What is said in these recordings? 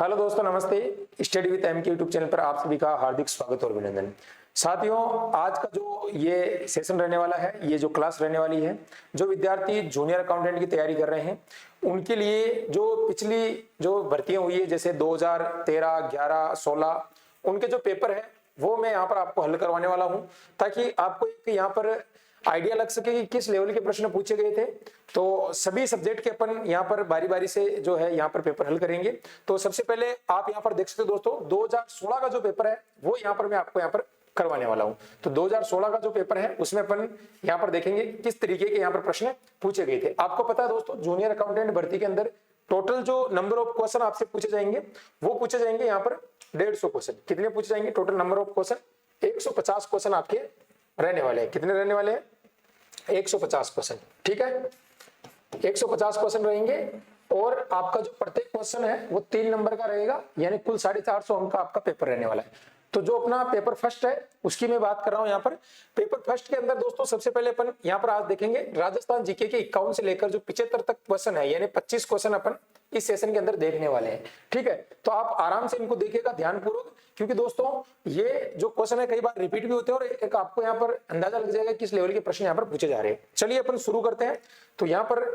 Hello दोस्तों, नमस्ते। Study with M के यूट्यूब चैनल पर आप सभी का हार्दिक स्वागत और अभिनंदन। साथियों, आज का जो ये सेशन रहने वाला है, ये जो क्लास रहने वाली है, जो विद्यार्थी जूनियर अकाउंटेंट की तैयारी कर रहे हैं उनके लिए जो पिछली जो भर्तियां हुई है, जैसे 2013, 11, 16 उनके जो पेपर है वो मैं यहाँ पर आपको हल करवाने वाला हूँ, ताकि आपको एक यहाँ पर आइडिया लग सके कि किस लेवल के प्रश्न पूछे गए थे। तो सभी सब्जेक्ट के अपन यहाँ पर बारी बारी से जो है यहाँ पर पेपर हल करेंगे। तो सबसे पहले आप यहाँ पर देख सकते हो दोस्तों, 2016 का जो पेपर है वो यहाँ पर मैं आपको यहाँ पर करवाने वाला हूँ। तो 2016 का जो पेपर है उसमें अपन यहाँ पर देखेंगे किस तरीके के यहाँ पर प्रश्न पूछे गए थे। आपको पता है दोस्तों, जूनियर अकाउंटेंट भर्ती के अंदर टोटल जो नंबर ऑफ क्वेश्चन आपसे पूछे जाएंगे वो पूछे जाएंगे यहाँ पर 150 क्वेश्चन। कितने पूछे जाएंगे? Total number of question 150 question आपके रहने वाले हैं। कितने रहने वाले हैं? 150 क्वेश्चन। ठीक है, 150 क्वेश्चन रहेंगे और आपका जो प्रत्येक क्वेश्चन है वो 3 नंबर का रहेगा, यानी कुल 450 अंक का आपका पेपर रहने वाला है। तो जो अपना पेपर फर्स्ट है उसकी मैं बात कर रहा हूं यहाँ पर। पेपर फर्स्ट के अंदर दोस्तों सबसे पहले अपन यहाँ पर आज देखेंगे राजस्थान जीके के 51 से लेकर जो 75 तक क्वेश्चन है, यानी 25 क्वेश्चन अपन इस सेशन के अंदर देखने वाले हैं। ठीक है, तो आप आराम से इनको देखिएगा ध्यानपूर्वक, क्योंकि दोस्तों ये जो क्वेश्चन है कई बार रिपीट भी होते हैं और एक आपको यहाँ पर अंदाजा लग जाएगा किस लेवल के प्रश्न यहाँ पर पूछे जा रहे हैं। चलिए अपन शुरू करते हैं। तो यहाँ पर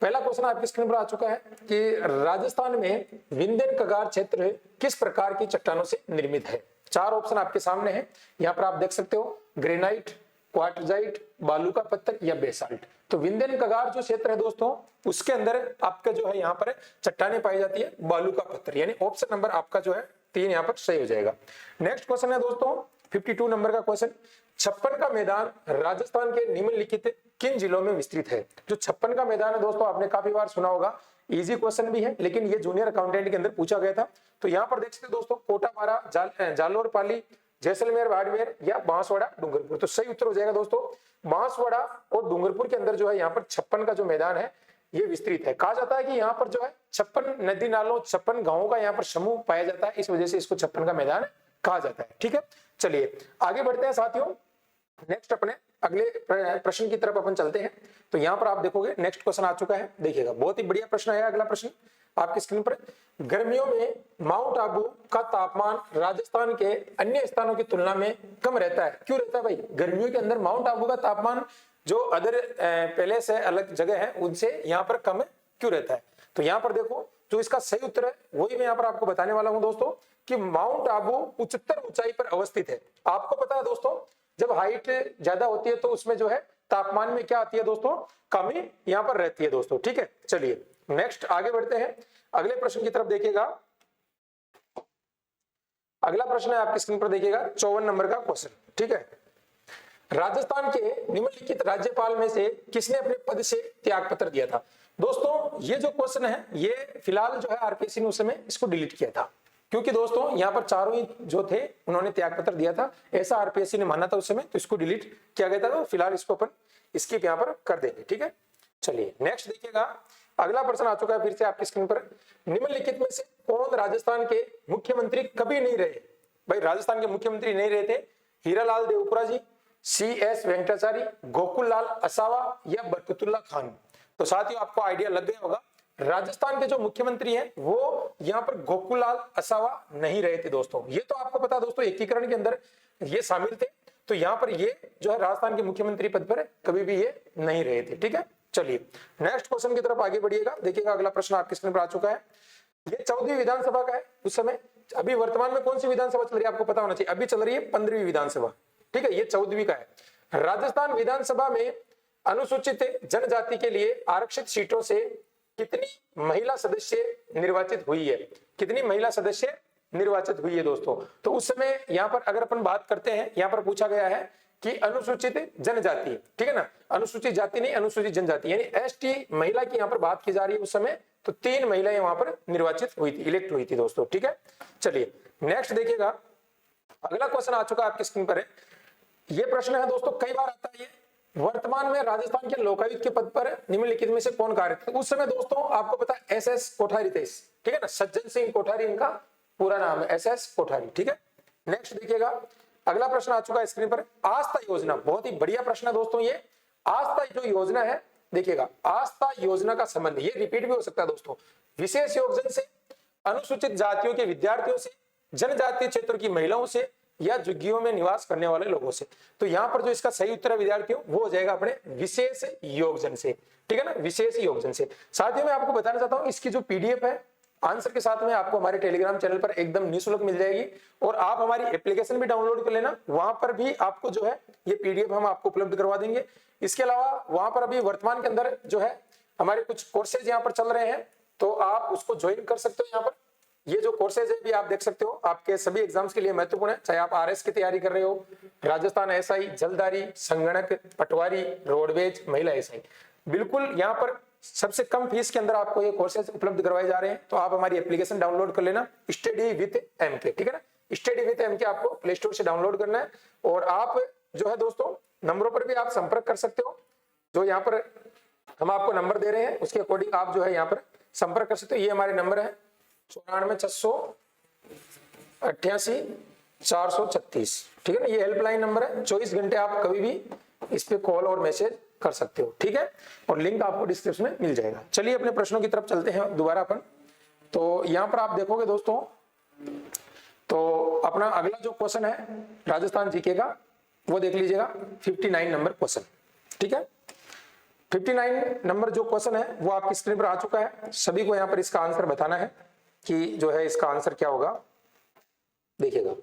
पहला क्वेश्चन आपकी स्क्रीन पर आ चुका है कि राजस्थान में विंध्यन कगार क्षेत्र किस प्रकार की चट्टानों से निर्मित है। 4 ऑप्शन आपके सामने हैं, यहाँ पर आप देख सकते हो, ग्रेनाइट, क्वार्टजाइट, बालू का पत्थर या बेसाल्ट। तो विंध्यन कगार जो क्षेत्र है दोस्तों उसके अंदर आपका जो है यहाँ पर चट्टाने पाई जाती है बालू का पत्थर, यानी ऑप्शन नंबर आपका जो है 3 यहाँ पर सही हो जाएगा। नेक्स्ट क्वेश्चन है दोस्तों 52 नंबर का क्वेश्चन, 56 का मैदान राजस्थान के निम्नलिखित किन जिलों में विस्तृत है। जो 56 का मैदान है दोस्तों आपने काफी बार सुना होगा, इजी क्वेश्चन भी है, लेकिन ये जूनियर अकाउंटेंट के अंदर पूछा गया था। तो यहाँ पर देख सकते दोस्तों, कोटापारा, जालोर पाली, जैसलमेर बाड़मेर या बांसवाड़ा डूंगरपुर। तो सही उत्तर हो जाएगा दोस्तों बांसवाड़ा और डूंगरपुर के अंदर जो है यहाँ पर 56 का जो मैदान है ये विस्तृत है। कहा जाता है कि यहाँ पर जो है 56 नदी नालों 56 गांवों का यहाँ पर समूह पाया जाता है, इस वजह से इसको 56 का मैदान कहा जाता है। ठीक है, चलिए आगे बढ़ते हैं साथियों। नेक्स्ट अपने अगले प्रश्न की तरफ अपन चलते हैं। तो यहाँ पर आप देखोगे नेक्स्ट क्वेश्चन आ चुका है, देखिएगा बहुत ही बढ़िया प्रश्न है। अगला प्रश्न आपकी स्क्रीन पर, गर्मियों में माउंट आबू का तापमान राजस्थान के अन्य स्थानों की तुलना में कम रहता है। क्यों रहता है भाई? गर्मियों के अंदर माउंट आबू का तापमान जो अदर पहले से अलग जगह है उनसे यहाँ पर कम क्यों रहता है? तो यहाँ पर देखो, जो इसका सही उत्तर है वही मैं यहाँ पर आपको बताने वाला हूँ दोस्तों, कि माउंट आबू उच्चतर ऊंचाई पर अवस्थित है। आपको पता है दोस्तों, जब हाइट ज्यादा होती है तो उसमें जो है तापमान में क्या आती है दोस्तों? कमी यहाँ पर रहती है दोस्तों। ठीक है, चलिए नेक्स्ट आगे बढ़ते हैं, अगले प्रश्न की तरफ देखिएगा। अगला प्रश्न है आपकी स्क्रीन पर देखिएगा 54 नंबर का क्वेश्चन। ठीक है, राजस्थान के निम्नलिखित राज्यपाल में से किसने अपने पद से त्याग पत्र दिया था। दोस्तों ये जो क्वेश्चन है ये फिलहाल जो है आरपीएससी ने उस समय इसको डिलीट किया था, क्योंकि दोस्तों यहाँ पर चारों ही जो थे उन्होंने त्याग पत्र दिया था, ऐसा आरपीएससी ने माना था उस समय, तो इसको डिलीट किया गया था। तो फिलहाल इसको अपन स्किप यहाँ पर कर देंगे। ठीक है, चलिए नेक्स्ट देखिएगा। अगला प्रश्न आ चुका है फिर से आपकी स्क्रीन पर, निम्नलिखित में से कौन राजस्थान के मुख्यमंत्री कभी नहीं रहे। भाई राजस्थान के मुख्यमंत्री नहीं रहे थे, हीरालाल देवपुरा जी, CS वेंकटाचारी, गोकुल लाल असावा या बरकतुल्ला खान। तो साथियों आपको आइडिया लग गया होगा, राजस्थान के जो मुख्यमंत्री हैं वो यहाँ पर गोकुललाल असावा नहीं रहे थे दोस्तों। ये तो आपको पता दोस्तों एकीकरण के अंदर ये शामिल थे, तो यहाँ पर ये जो है राजस्थान के मुख्यमंत्री पद पर कभी भी ये नहीं रहे थे। ठीक है, चलिए नेक्स्ट क्वेश्चन की तरफ आगे बढ़िएगा। देखिएगा अगला प्रश्न आपकी स्क्रीन पर आ चुका है, ये 14वीं विधानसभा का है। उस समय अभी वर्तमान में कौन सी विधानसभा चल रही है आपको पता होना चाहिए, अभी चल रही है 15वीं विधानसभा। ठीक है, ये 14वीं का है। राजस्थान विधानसभा में अनुसूचित जनजाति के लिए आरक्षित सीटों से कितनी महिला सदस्य निर्वाचित हुई है? कितनी महिला सदस्य निर्वाचित हुई है दोस्तों? तो उस समय यहाँ पर अगर अपन बात करते हैं, यहाँ पर पूछा गया है कि अनुसूचित जनजाति, ठीक है ना, अनुसूचित जाति नहीं, अनुसूचित जनजाति यानी ST महिला की यहाँ पर बात की जा रही है उस समय। तो 3 महिलाएं वहां पर निर्वाचित हुई थी, इलेक्ट हुई थी दोस्तों। ठीक है, चलिए नेक्स्ट देखिएगा। अगला क्वेश्चन आ चुका है आपकी स्क्रीन पर है, ये प्रश्न है दोस्तों कई बार आता है ये, वर्तमान में राजस्थान के लोकायुक्त के पद पर निम्नलिखित में से कौन कार्यरत है। उस समय दोस्तों आपको पता है SS कोठारी थे, ठीक है ना, सज्जन सिंह कोठारी इनका पूरा नाम है, SS कोठारी। ठीक है, नेक्स्ट देखिएगा। अगला प्रश्न आ चुका है स्क्रीन पर, आस्था योजना, बहुत ही बढ़िया प्रश्न है दोस्तों ये। आस्था जो योजना है देखिएगा, आस्था योजना का संबंध, ये रिपीट भी हो सकता है दोस्तों, विशेष योजना से अनुसूचित जातियों के विद्यार्थियों से, जनजातीय क्षेत्रों की महिलाओं से या झुग्गियों में निवास करने वाले लोगों से। तो यहाँ पर जो इसका सही उत्तर है विद्यार्थियों वो हो जाएगा अपने विशेष योगजन से, ठीक है ना, विशेष योगजन से। साथ ही मैं आपको बताना चाहता हूँ इसकी जो पीडीएफ है आंसर के साथ में आपको हमारे टेलीग्राम चैनल पर एकदम निःशुल्क मिल जाएगी, और आप हमारी एप्लीकेशन भी डाउनलोड कर लेना, वहां पर भी आपको जो है ये पीडीएफ हम आपको उपलब्ध करवा देंगे। इसके अलावा वहां पर अभी वर्तमान के अंदर जो है हमारे कुछ कोर्सेज यहाँ पर चल रहे हैं, तो आप उसको ज्वाइन कर सकते हो। यहाँ पर ये जो कोर्सेज है भी आप देख सकते हो, आपके सभी एग्जाम्स के लिए महत्वपूर्ण है, चाहे आप आरएस की तैयारी कर रहे हो, राजस्थान एसआई, जलदारी, संगणक, पटवारी, रोडवेज, महिला एसआई, बिल्कुल यहाँ पर सबसे कम फीस के अंदर आपको ये कोर्सेज उपलब्ध करवाए जा रहे हैं। तो आप हमारी एप्लीकेशन डाउनलोड कर लेना, स्टडी विद एमके, ठीक है ना, स्टडी विद एमके आपको प्ले स्टोर से डाउनलोड करना है। और आप जो है दोस्तों नंबरों पर भी आप संपर्क कर सकते हो, जो यहाँ पर हम आपको नंबर दे रहे हैं उसके अकॉर्डिंग आप जो है यहाँ पर संपर्क कर सकते हो। ये हमारे नंबर है 94,688,436, ठीक है ना, ये हेल्पलाइन नंबर है। 24 घंटे आप कभी भी इस पे कॉल और मैसेज कर सकते हो, ठीक है, और लिंक आपको डिस्क्रिप्शन में मिल जाएगा। चलिए अपने प्रश्नों की तरफ चलते हैं दोबारा अपन। तो यहाँ पर आप देखोगे दोस्तों, तो अपना अगला जो क्वेश्चन है राजस्थान जीके का वो देख लीजिएगा, 59 नंबर क्वेश्चन, ठीक है। 59 नंबर जो क्वेश्चन है वो आपकी स्क्रीन पर आ चुका है। सभी को यहाँ पर इसका आंसर बताना है कि जो है इसका आंसर क्या होगा, देखिएगा।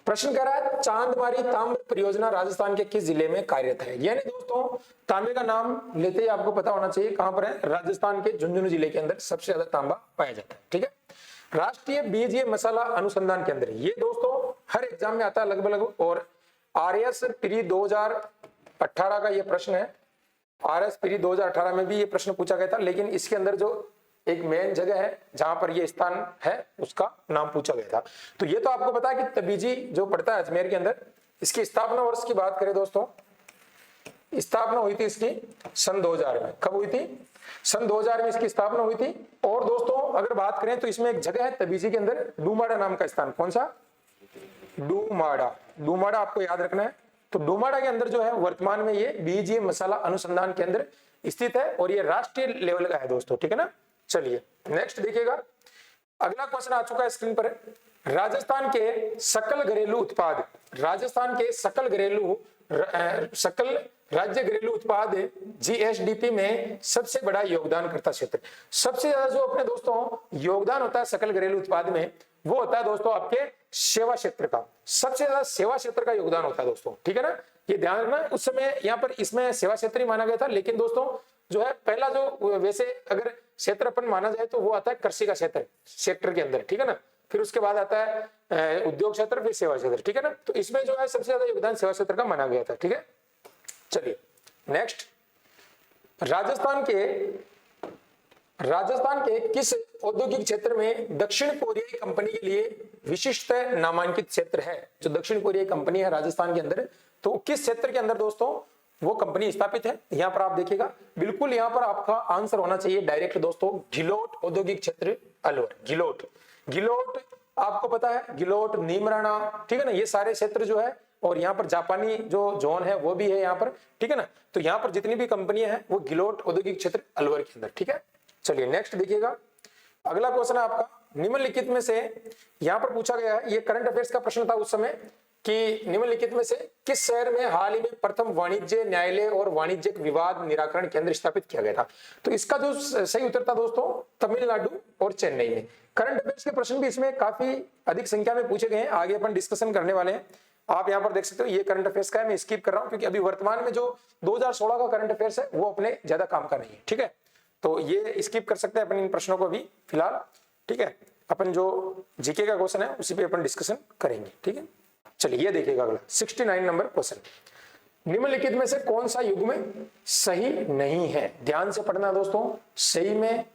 प्रश्न कह रहा है चांदमारी तांबा परियोजना राजस्थान के किस जिले में कार्यरत है। यानी दोस्तों तांबे का नाम लेते ही आपको पता होना चाहिए कहां पर है, राजस्थान के झुंझुनू जिले के अंदर सबसे ज्यादा तांबा पाया जाता है, ठीक है। राष्ट्रीय बीजीय मसाला अनुसंधान केंद्र, ये दोस्तों हर एग्जाम में आता है लगभग, और आरएस प्री 2018 का ये प्रश्न है। आरएस प्री 2018 में भी ये प्रश्न पूछा गया था, लेकिन इसके अंदर जो एक मेन जगह है जहां पर ये स्थान है उसका नाम पूछा गया था। तो ये तो आपको पता है कि तबीजी जो पड़ता है अजमेर के अंदर, इसकी स्थापना वर्ष की बात करें दोस्तों, स्थापना हुई थी इसकी सन 2000 में। कब हुई थी? सन 2000 में इसकी स्थापना हुई थी। और दोस्तों अगर बात करें तो इसमें एक जगह है तबीजी के अंदर, डूमाड़ा नाम का स्थान। कौन सा? डूमाड़ा। डूमाड़ा आपको याद रखना है। तो डूमाड़ा के अंदर जो है वर्तमान में ये बीजीय मसाला अनुसंधान केंद्र स्थित है, और ये राष्ट्रीय लेवल का है दोस्तों, ठीक है ना। चलिए नेक्स्ट देखिएगा, अगला क्वेश्चन आ चुका है स्क्रीन पर। राजस्थान के सकल घरेलू उत्पाद, राजस्थान के सकल राज्य घरेलू उत्पाद जीएसडीपी में सबसे बड़ा योगदानकर्ता क्षेत्र, सबसे ज्यादा जो अपने दोस्तों योगदान होता है सकल घरेलू उत्पाद में, वो होता है दोस्तों आपके सेवा क्षेत्र का। सबसे ज्यादा सेवा क्षेत्र का योगदान होता है दोस्तों, ठीक है ना, ये ध्यान रखना। उस समय यहाँ पर इसमें सेवा क्षेत्र ही माना गया था, लेकिन दोस्तों जो है पहला जो वैसे अगर क्षेत्र अपन माना जाए तो वो आता है कृषि का क्षेत्र सेक्टर के अंदर, ठीक है ना। फिर उसके बाद आता है उद्योग क्षेत्र, फिर सेवा क्षेत्र, ठीक है ना। तो इसमें जो है सबसे ज्यादा योगदान सेवा क्षेत्र का माना गया था, ठीक है। चलिए नेक्स्ट, राजस्थान के किस औद्योगिक क्षेत्र में दक्षिण कोरियाई कंपनी के लिए विशिष्ट नामांकित क्षेत्र है? जो दक्षिण कोरियाई कंपनी है राजस्थान के अंदर, तो किस क्षेत्र के अंदर दोस्तों वो कंपनी स्थापित है? यहाँ पर आप देखिएगा, बिल्कुल यहाँ पर आपका आंसर होना चाहिए डायरेक्ट दोस्तों, गिलोट औद्योगिक क्षेत्र अलवर। गिलोट आपको पता है, गिलोट, नीमराना, ठीक है ना, ये सारे क्षेत्र जो है, और यहाँ पर जापानी जो जोन है वो भी है यहाँ पर, ठीक है ना। तो यहाँ पर जितनी भी कंपनियां हैं वो गिलोट औद्योगिक क्षेत्र अलवर के अंदर, ठीक है। चलिए नेक्स्ट देखिएगा, अगला क्वेश्चन है आपका, निम्नलिखित में से यहाँ पर पूछा गया है, ये करंट अफेयर्स का प्रश्न था उस समय, कि निम्नलिखित में से किस शहर में हाल ही में प्रथम वाणिज्य न्यायालय और वाणिज्यिक विवाद निराकरण केंद्र स्थापित किया गया था? तो इसका जो सही उत्तर था दोस्तों तमिलनाडु और चेन्नई में। करंट अफेयर्स के प्रश्न भी इसमें काफी अधिक संख्या में पूछे गए हैं, आगे अपन डिस्कशन करने वाले हैं। आप यहाँ पर देख सकते हो, ये करंट अफेयर्स का है, मैं स्किप कर रहा हूँ क्योंकि अभी वर्तमान में जो 2016 का करंट अफेयर्स है वो अपने ज्यादा काम का नहीं है, ठीक है। तो ये स्किप कर सकते हैं अपन इन प्रश्नों को भी फिलहाल, ठीक है। अपन जो जीके का क्वेश्चन है उसी पे अपन डिस्कशन करेंगे, ठीक है। चलिए ये देखिएगा अगला 69 नंबर क्वेश्चन, निम्नलिखित में से कौन सा युग्म सही नहीं है? ध्यान से पढ़ना दोस्तों, सही में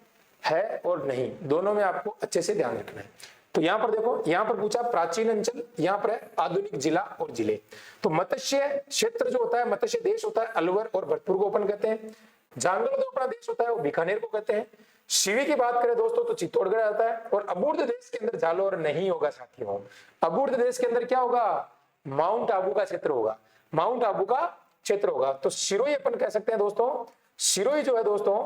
है और नहीं दोनों में आपको अच्छे से ध्यान रखना है। तो यहाँ पर देखो, यहाँ पर पूछा प्राचीन अंचल, यहाँ पर है आधुनिक जिला और जिले। तो मत्स्य क्षेत्र जो होता है, मत्स्य देश होता है अलवर और भरतपुर को अपन कहते हैं। जांगल जो अपना देश होता है वो बीकानेर को कहते हैं। शिवी की बात करें दोस्तों तो चित्तौड़गढ़ आता है, और अबूर्द देश के अंदर जालोर नहीं होगा साथियों। अबूर्द देश के अंदर क्या होगा? माउंट आबू का क्षेत्र होगा, माउंट आबू का क्षेत्र होगा। तो सिरोही अपन कह सकते हैं दोस्तों, सिरोही जो है दोस्तों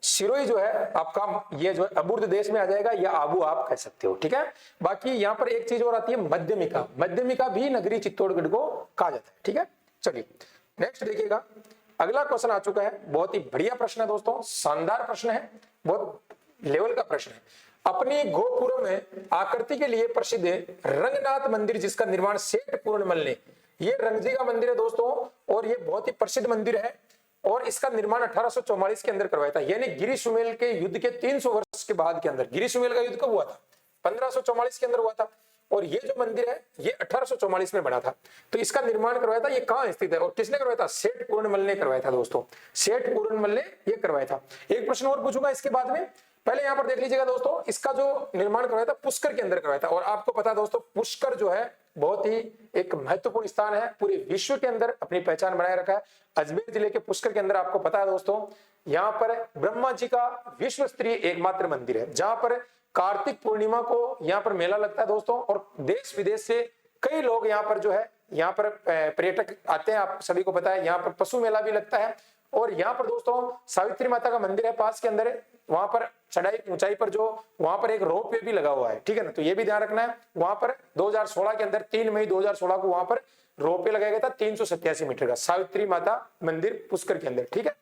सिरोही जो है आपका, ये जो है अबुर्द देश में आ जाएगा, या आबू आप कह सकते हो, ठीक है। बाकी यहाँ पर एक चीज और आती है मध्यमिका, मध्यमिका भी नगरी चित्तौड़गढ़ को कहा जाता है, ठीक है। चलिए नेक्स्ट देखिएगा, अगला क्वेश्चन आ चुका है, बहुत ही बढ़िया प्रश्न है दोस्तों, शानदार प्रश्न है, बहुत लेवल का प्रश्न है। अपनी गोपुर में आकृति के लिए प्रसिद्ध रंगनाथ मंदिर जिसका निर्माण सेठ पूर्णमल ने, ये रंगजी का मंदिर है दोस्तों, और ये बहुत ही प्रसिद्ध मंदिर है, और इसका निर्माण 1844 के अंदर करवाया था, यानी गिरी सुमेल के युद्ध के 300 वर्ष के बाद के अंदर। गिरी सुमेल का युद्ध कब हुआ था? 1544 के अंदर हुआ था, और ये जो मंदिर है ये 1844 में बना था। तो इसका निर्माण करवाया था, ये कहाँ स्थित है और किसने करवाया था? सेठ पूर्णमल ने करवाया था दोस्तों, सेठ पूर्णमल ने ये करवाया था। एक प्रश्न और पूछूंगा इसके बाद में, पहले यहाँ पर देख लीजिएगा दोस्तों, इसका जो निर्माण करवाया था पुष्कर के अंदर करवाया था, और आपको पता है दोस्तों पुष्कर जो है बहुत ही एक महत्वपूर्ण स्थान है, पूरे विश्व के अंदर अपनी पहचान बनाए रखा है। अजमेर जिले के पुष्कर के अंदर आपको पता है दोस्तों, यहाँ पर ब्रह्मा जी का विश्व स्तरीय एकमात्र मंदिर है, जहां पर कार्तिक पूर्णिमा को यहाँ पर मेला लगता है दोस्तों, और देश विदेश से कई लोग यहाँ पर जो है, यहाँ पर पर्यटक आते हैं, आप सभी को पता है। यहाँ पर पशु मेला भी लगता है, और यहाँ पर दोस्तों सावित्री माता का मंदिर है पास के अंदर, वहां पर चढ़ाई ऊंचाई पर जो वहां पर एक रोप वे भी लगा हुआ है, ठीक है ना। तो ये भी ध्यान रखना है, वहां पर 2016 के अंदर 3 मई 2016 को वहां पर रोप वे लगाया गया था 387 मीटर का, सावित्री माता मंदिर पुष्कर के अंदर, ठीक है।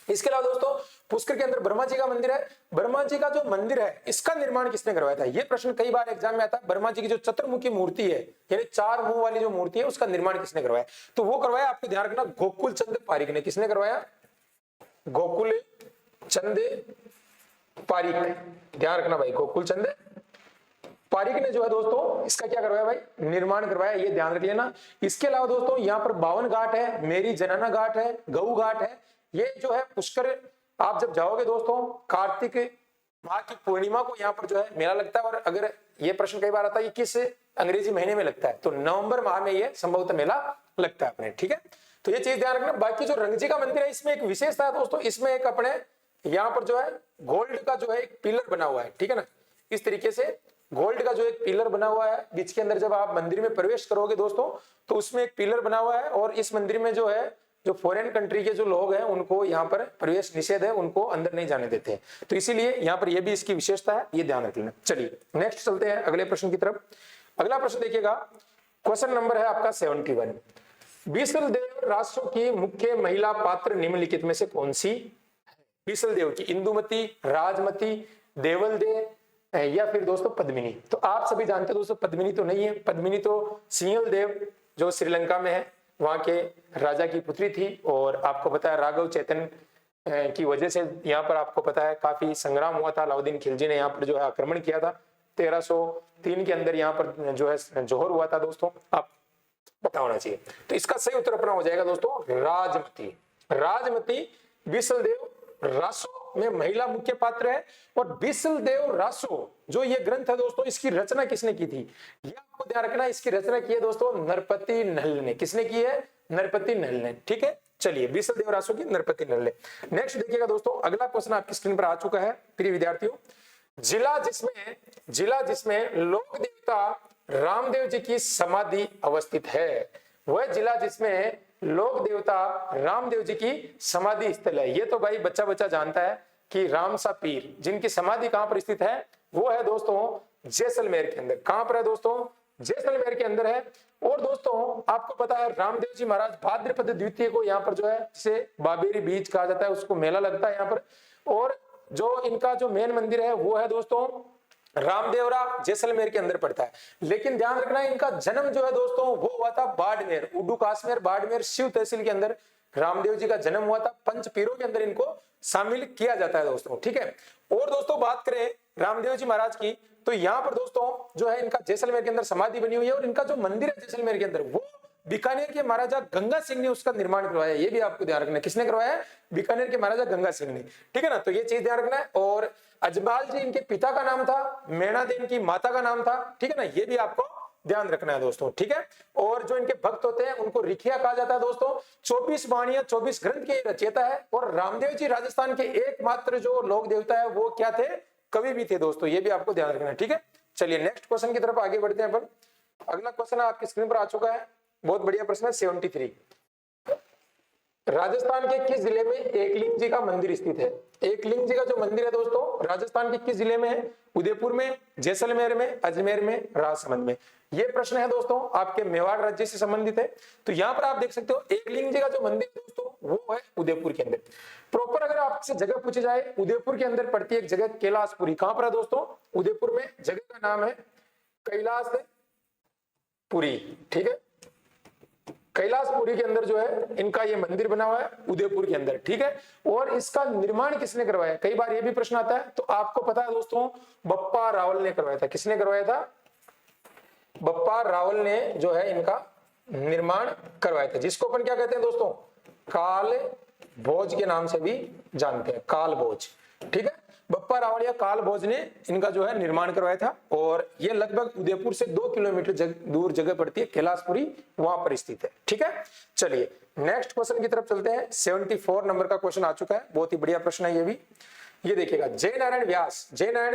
इसके अलावा दोस्तों पुष्कर के अंदर ब्रह्मा जी का मंदिर है, ब्रह्मा जी का जो मंदिर है इसका निर्माण किसने करवाया था? ये प्रश्न कई बार एग्जाम में आता है। ब्रह्मा जी की जो चतुर्मुखी मूर्ति है, यानी 4 मुंह वाली जो मूर्ति है, उसका निर्माण किसने करवाया? तो वो करवाया, आपको ध्यान रखना, गोकुल चंद पारीक ने। किसने करवाया? गोकुल चंद पारीक, ध्यान रखना भाई, गोकुल चंद पारीक ने जो है दोस्तों इसका क्या करवाया भाई? निर्माण करवाया, ये ध्यान रख लेना। इसके अलावा दोस्तों यहाँ पर 52 घाट है, मेरी जनाना घाट है, गऊ घाट है, ये जो है पुष्कर, आप जब जाओगे दोस्तों कार्तिक माह की पूर्णिमा को यहाँ पर जो है मेला लगता है, और अगर ये प्रश्न कई बार आता है कि किस अंग्रेजी महीने में लगता है, तो नवंबर माह में ये संभवतः मेला लगता है अपने, ठीक है। तो ये चीज ध्यान रखना। बाकी जो रंगजी का मंदिर है इसमें एक विशेषता है दोस्तों, इसमें एक अपने यहाँ पर जो है गोल्ड का जो है एक पिलर बना हुआ है, ठीक है ना। इस तरीके से गोल्ड का जो एक पिलर बना हुआ है बीच के अंदर, जब आप मंदिर में प्रवेश करोगे दोस्तों तो उसमें एक पिलर बना हुआ है, और इस मंदिर में जो है जो फॉरेन कंट्री के जो लोग हैं उनको यहाँ पर प्रवेश निषेध है, उनको अंदर नहीं जाने देते हैं, तो इसीलिए यहाँ पर यह भी इसकी विशेषता है, ये ध्यान रख लेना। चलिए नेक्स्ट चलते हैं अगले प्रश्न की तरफ। अगला प्रश्न देखिएगा, क्वेश्चन नंबर है आपका 71। बीसल देव रासो की मुख्य महिला पात्र निम्नलिखित में से कौन सी? बीसल देव की इंदुमती, राजमती, देवल दे, या फिर दोस्तों पद्मिनी। तो आप सभी जानते हो दोस्तों पद्मिनी तो नहीं है, पद्मिनी तो सिंहल देव जो श्रीलंका में है वहां के राजा की पुत्री थी, और आपको पता है राघव चैतन की वजह से यहाँ पर आपको पता है काफी संग्राम हुआ था, अलाउद्दीन खिलजी ने यहाँ पर जो है आक्रमण किया था 1303 के अंदर, यहाँ पर जो है जोहर हुआ था दोस्तों, आप पता होना चाहिए। तो इसका सही उत्तर अपना हो जाएगा दोस्तों राजमती। राजमती बीसल देव रासो में महिला मुख्य पात्र है, और बीसल देव रासो जो ये ग्रंथ है दोस्तों इसकी रचना किसने की थी? ये आपको ध्यान रखना, इसकी रचना की है दोस्तों नरपति नहल ने। किसने की है? नरपति नहल ने, ठीक है। चलिए बीसल देव रासो की नरपति नहल ने। नेक्स्ट देखिएगा दोस्तों, अगला क्वेश्चन आपकी स्क्रीन पर आ चुका है प्रिय विद्यार्थियों। जिला जिसमें लोक देवता रामदेव जी की समाधि अवस्थित है, वह जिला जिसमें लोक देवता रामदेव जी की समाधि स्थल है। ये तो भाई बच्चा बच्चा जानता है कि रामसा पीर जिनकी समाधि कहां पर स्थित है, वो है दोस्तों जैसलमेर के अंदर। कहां पर है दोस्तों? जैसलमेर के अंदर है। और दोस्तों आपको पता है रामदेव जी महाराज भाद्रपद द्वितीय को यहाँ पर जो है जिसे बाबेरी बीच कहा जाता है, उसको मेला लगता है यहाँ पर। और जो इनका जो मेन मंदिर है वो है दोस्तों रामदेवरा, जैसलमेर के अंदर पड़ता है। लेकिन ध्यान रखना इनका जन्म जो है दोस्तों वो हुआ था बाड़मेर, उड्डू काश्मीर बाड़मेर शिव तहसील के अंदर रामदेव जी का जन्म हुआ था। पंच पीरों के अंदर इनको शामिल किया जाता है दोस्तों, ठीक है। और दोस्तों बात करें रामदेव जी महाराज की, तो यहाँ पर दोस्तों जो है इनका जैसलमेर के अंदर समाधि बनी हुई है, और इनका जो मंदिर है जैसलमेर के अंदर वो बीकानेर के महाराजा गंगा सिंह ने उसका निर्माण करवाया। ये भी आपको ध्यान रखना है, किसने करवाया है? बीकानेर के महाराजा गंगा सिंह ने, ठीक है ना। तो ये चीज ध्यान रखना है। और अजमाल जी इनके पिता का नाम था, मैणादेवी इनकी माता का नाम था, ठीक है ना। ये भी आपको ध्यान रखना है दोस्तों, ठीक है। और जो इनके भक्त होते हैं उनको रिखिया कहा जाता है दोस्तों। 24 वाणियां 24 ग्रंथ के रचयिता है। और रामदेव जी राजस्थान के एकमात्र जो लोक देवता है वो क्या थे? कवि भी थे दोस्तों, ये भी आपको ध्यान रखना है, ठीक है। चलिए नेक्स्ट क्वेश्चन की तरफ आगे बढ़ते हैं अपन। अगला क्वेश्चन आपकी स्क्रीन पर आ चुका है, बहुत बढ़िया प्रश्न है 73। राजस्थान के किस जिले में एकलिंग जी का मंदिर स्थित है? एकलिंग जी का जो मंदिर है दोस्तों, राजस्थान के किस जिले में है? उदयपुर में, जैसलमेर में, अजमेर में, राजसमंद में। ये प्रश्न है दोस्तों, आपके मेवाड़ राज्य से संबंधित है। तो यहाँ पर आप देख सकते हो एकलिंग जी का जो मंदिर है दोस्तों, वो है उदयपुर के अंदर। प्रॉपर अगर आपसे जगह पूछी जाए, उदयपुर के अंदर पड़ती है एक जगह कैलाशपुरी। कहां पर है दोस्तों? उदयपुर में। जगह का नाम है कैलाशपुरी, ठीक है। कैलाशपुरी के अंदर जो है इनका ये मंदिर बना हुआ है, उदयपुर के अंदर, ठीक है। और इसका निर्माण किसने करवाया? कई बार ये भी प्रश्न आता है। तो आपको पता है दोस्तों, बप्पा रावल ने करवाया था। किसने करवाया था? बप्पा रावल ने जो है इनका निर्माण करवाया था, जिसको अपन क्या कहते हैं दोस्तों? काल भोज के नाम से भी जानते हैं, काल भोज, ठीक है। बप्पा रावल या काल भोज ने इनका जो है निर्माण करवाया था। और ये लगभग उदयपुर से 2 किलोमीटर दूर जगह पड़ती है, कैलाशपुरी, वहां पर स्थित है, ठीक है। चलिए नेक्स्ट क्वेश्चन की तरफ चलते हैं। 74 नंबर का क्वेश्चन आ चुका है, बहुत ही बढ़िया प्रश्न है ये भी। ये देखिएगा, जय नारायण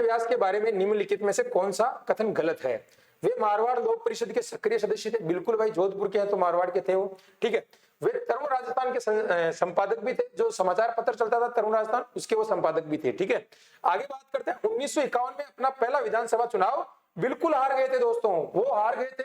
व्यास के बारे में निम्नलिखित में से कौन सा कथन गलत है? वे मारवाड़ लोक परिषद के सक्रिय सदस्य थे। बिल्कुल भाई, जोधपुर के हैं तो मारवाड़ के थे वो, ठीक है। वे तरुण राजस्थान के संपादक भी थे, जो समाचार पत्र चलता था तरुण राजस्थान, उसके वो संपादक भी थे, ठीक है। आगे बात करते हैं, 1951 में अपना पहला विधानसभा चुनाव बिल्कुल हार गए थे दोस्तों। वो हार गए थे,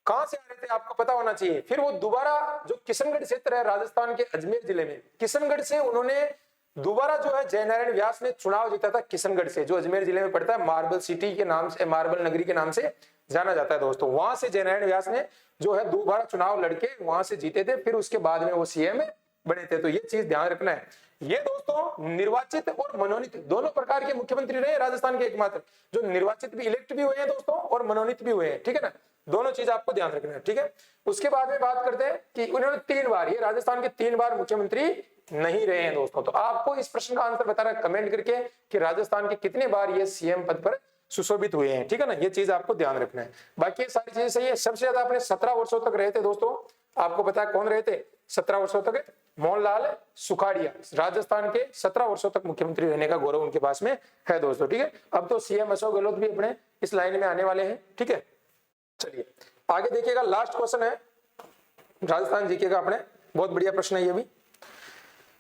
कहां से हारे थे आपको पता होना चाहिए। फिर वो दोबारा, जो किशनगढ़ क्षेत्र है राजस्थान के अजमेर जिले में, किशनगढ़ से उन्होंने दोबारा जो है जयनारायण व्यास ने चुनाव जीता था किशनगढ़ से, जो अजमेर जिले में पड़ता है, मार्बल सिटी के नाम से, मार्बल नगरी के नाम से जाना जाता है दोस्तों। वहां से जयनारायण व्यास ने जो है दोबारा चुनाव लड़के वहां से जीते थे, फिर उसके बाद में वो सीएम बने थे। तो ये चीज ध्यान रखना है। ये दोस्तों निर्वाचित और मनोनीत दोनों प्रकार के मुख्यमंत्री रहे राजस्थान के, एकमात्र जो निर्वाचित भी, इलेक्ट भी हुए हैं दोस्तों, और मनोनीत भी हुए हैं, ठीक है ना। दोनों चीज आपको ध्यान रखना है, ठीक है। उसके बाद में बात करते हैं कि उन्होंने 3 बार, ये राजस्थान के 3 बार मुख्यमंत्री नहीं रहे हैं दोस्तों। तो आपको इस प्रश्न का आंसर बताना कमेंट करके कि राजस्थान के कितने बार ये सीएम पद पर सुशोभित हुए हैं, ठीक है ना। ये चीज आपको ध्यान रखना है। बाकी ये सारी चीजें सही है। सबसे ज्यादा अपने 17 वर्षों तक रहे थे दोस्तों, आपको पता है कौन रहे थे 17 वर्षों तक? मोहनलाल सुखाड़िया, राजस्थान के 17 वर्षों तक मुख्यमंत्री रहने का गौरव उनके पास में है दोस्तों, ठीक है। अब तो सीएम अशोक गहलोत भी अपने इस लाइन में आने वाले हैं, ठीक है। चलिए आगे देखिएगा, लास्ट क्वेश्चन है राजस्थान जीके का अपने, बहुत बढ़िया प्रश्न है ये भी।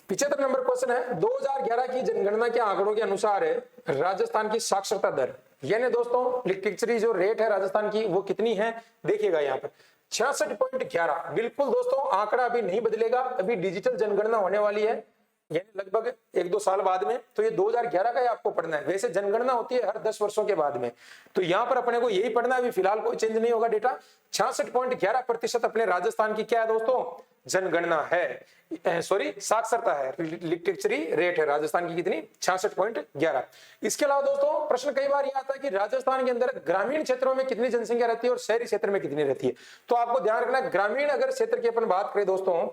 75 नंबर क्वेश्चन है, 2011 की जनगणना के आंकड़ों के अनुसार राजस्थान की साक्षरता दर, यानी दोस्तों लिटरेचरी जो रेट है राजस्थान की, वो कितनी है? देखिएगा यहाँ पर 66.11। बिल्कुल दोस्तों, आंकड़ा अभी नहीं बदलेगा, अभी डिजिटल जनगणना होने वाली है, यानी लगभग 1-2 साल बाद में। तो ये 2011 का ही आपको पढ़ना है। वैसे जनगणना होती है हर 10 वर्षों के बाद में, तो यहाँ पर अपने को यही पढ़ना है। अभी फिलहाल कोई चेंज नहीं होगा डेटा। 66.11% अपने राजस्थान की क्या है दोस्तों? जनगणना है, सॉरी साक्षरता है, लिटरेचरी रेट है राजस्थान की कितनी? 66.11। इसके अलावा दोस्तों प्रश्न कई बार ये आता है कि राजस्थान के अंदर ग्रामीण क्षेत्रों में कितनी जनसंख्या रहती है और शहरी क्षेत्र में कितनी रहती है। तो आपको ध्यान रखना है, ग्रामीण अगर क्षेत्र की अपन बात करें दोस्तों,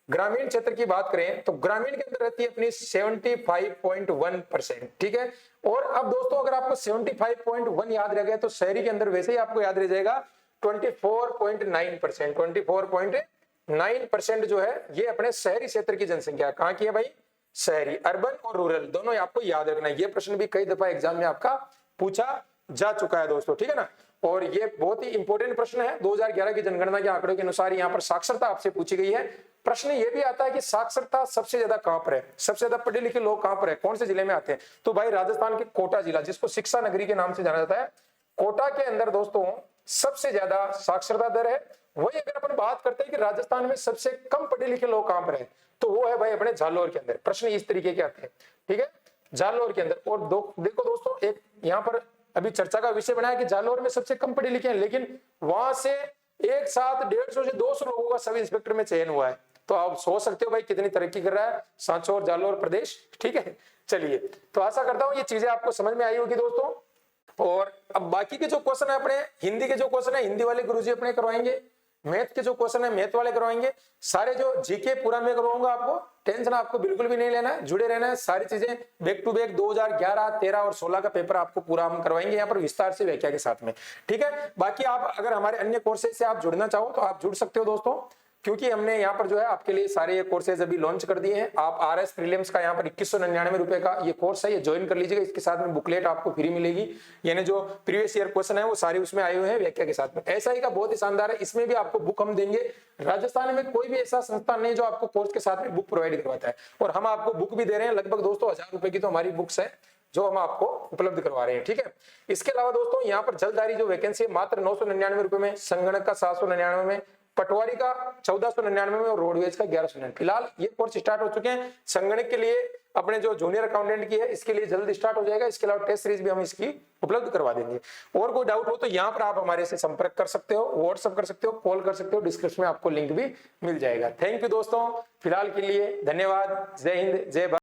ग्रामीण क्षेत्र की बात करें तो ग्रामीण के अंदर रहती है अपनी 75.1%, ठीक है। और अब दोस्तों अगर आपको 75.1 याद रह गया तो शहरी के अंदर वैसे ही आपको याद रह जाएगा 24.9%। 24.9% जो है ये अपने शहरी क्षेत्र की जनसंख्या। कहां की है भाई? शहरी, अर्बन और रूरल दोनों आपको याद रखना है। ये प्रश्न भी कई दफा एग्जाम में आपका पूछा जा चुका है दोस्तों, ठीक है ना। और ये बहुत ही इंपॉर्टेंट प्रश्न है। 2011 की जनगणना के आंकड़ों के अनुसार यहाँ पर साक्षरता आपसे पूछी गई है। प्रश्न ये भी आता है कि साक्षरता सबसे ज्यादा कहां पर है, सबसे ज्यादा पढ़े लिखे लोग कहां पर है, कौन से जिले में आते हैं? तो भाई राजस्थान के कोटा जिला, जिसको शिक्षा नगरी के नाम से जाना जाता है, कोटा के अंदर दोस्तों सबसे ज्यादा साक्षरता दर है। वही अगर अपन बात करते हैं कि राजस्थान में सबसे कम पढ़े लिखे लोग कहां पर है, तो वो है भाई अपने जालोर के अंदर। प्रश्न इस तरीके के आते हैं, ठीक है, जालोर के अंदर। और देखो दोस्तों, एक यहाँ पर अभी चर्चा का विषय बना है कि जालोर में सबसे कम पढ़े लिखे हैं, लेकिन वहां से एक साथ 150 से 200 लोगों का सब इंस्पेक्टर में चयन हुआ है। तो आप सोच सकते हो भाई कितनी तरक्की कर रहा है सांचौर और जालोर प्रदेश, ठीक है। चलिए, तो आशा करता हूं ये चीजें आपको समझ में आई होगी दोस्तों। और अब बाकी के जो क्वेश्चन है अपने, हिंदी के जो क्वेश्चन है हिंदी वाले गुरुजी अपने करवाएंगे, मैथ के जो क्वेश्चन है मैथ वाले करवाएंगे, सारे जो जीके पूरा मैं करवाऊंगा। आपको टेंशन आपको बिल्कुल भी नहीं लेना है, जुड़े रहना है। सारी चीजें बैक टू बैक 2011, 13 और 16 का पेपर आपको पूरा हम करवाएंगे यहाँ पर विस्तार से व्याख्या के साथ में, ठीक है। बाकी आप अगर हमारे अन्य कोर्सेज से आप जुड़ना चाहो तो आप जुड़ सकते हो दोस्तों। क्योंकि हमने यहाँ पर जो है आपके लिए सारे ये कोर्सेज अभी लॉन्च कर दिए हैं। आप RS प्रीलिम्स का यहाँ पर 2199 रुपए का ये कोर्स है, ये ज्वाइन कर लीजिएगा। इसके साथ में बुकलेट आपको फ्री मिलेगी, यानी जो प्रीवियस ईयर क्वेश्चन है वो सारे उसमें आए हुए हैं व्याख्या के साथ में। ऐसा ही का बहुत ही शानदार है, इसमें भी आपको बुक हम देंगे। राजस्थान में कोई भी ऐसा संस्थान नहीं जो आपको कोर्स के साथ में बुक प्रोवाइड करवाता है, और हम आपको बुक भी दे रहे हैं। लगभग दोस्तों 1000 रुपए की तो हमारी बुक्स है जो हम आपको उपलब्ध करवा रहे हैं, ठीक है। इसके अलावा दोस्तों यहाँ पर जल्ददारी जो वैकेंसी है मात्र 999 रुपए में, संगणक का 799 में, पटवारी का 1499 में और रोडवेज का 1199। फिलहाल ये कोर्स स्टार्ट हो चुके हैं। संगणक के लिए अपने जो जूनियर अकाउंटेंट की है इसके लिए जल्द स्टार्ट हो जाएगा। इसके अलावा टेस्ट सीरीज भी हम इसकी उपलब्ध करवा देंगे। और कोई डाउट हो तो यहाँ पर आप हमारे से संपर्क कर सकते हो, व्हाट्सएप कर सकते हो, कॉल कर सकते हो, डिस्क्रिप्शन में आपको लिंक भी मिल जाएगा। थैंक यू दोस्तों, फिलहाल के लिए धन्यवाद। जय हिंद, जय भारत।